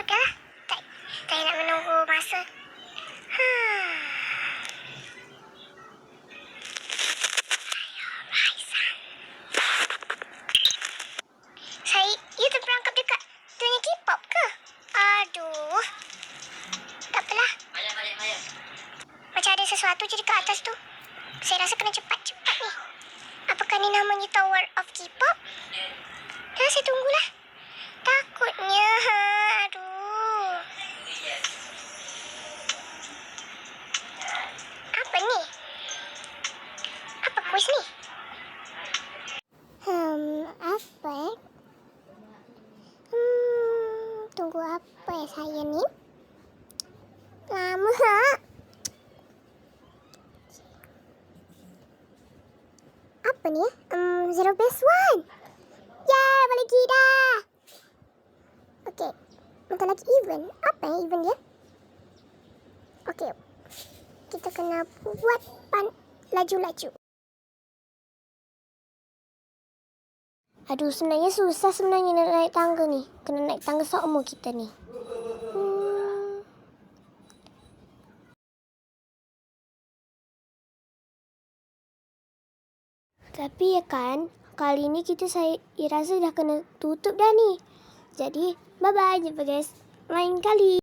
dah. Tak payah nak menunggu masa. You terperangkap dekat dunia K-pop ke? Aduh. Tak apalah. Macam ada sesuatu je dekat atas tu. Saya rasa kena cepat-cepat ni. Apakah ni namanya Tower of K-pop? Saya tunggulah. Takutnya. Aduh. Apa ni? Apa kuis ni? Apa tunggu apa saya ni? Lama. Apa ni? Zero base one. Yay, boleh pergi dah. Okey. Bentar lagi event. Apa yang event dia? Okey. Kita kena buat laju-laju. Aduh, sebenarnya susah nak naik tangga ni. Kena naik tangga seumur kita ni. Tapi ya kan, kali ni saya rasa dah kena tutup dah ni. Jadi, bye-bye. Jumpa guys lain kali.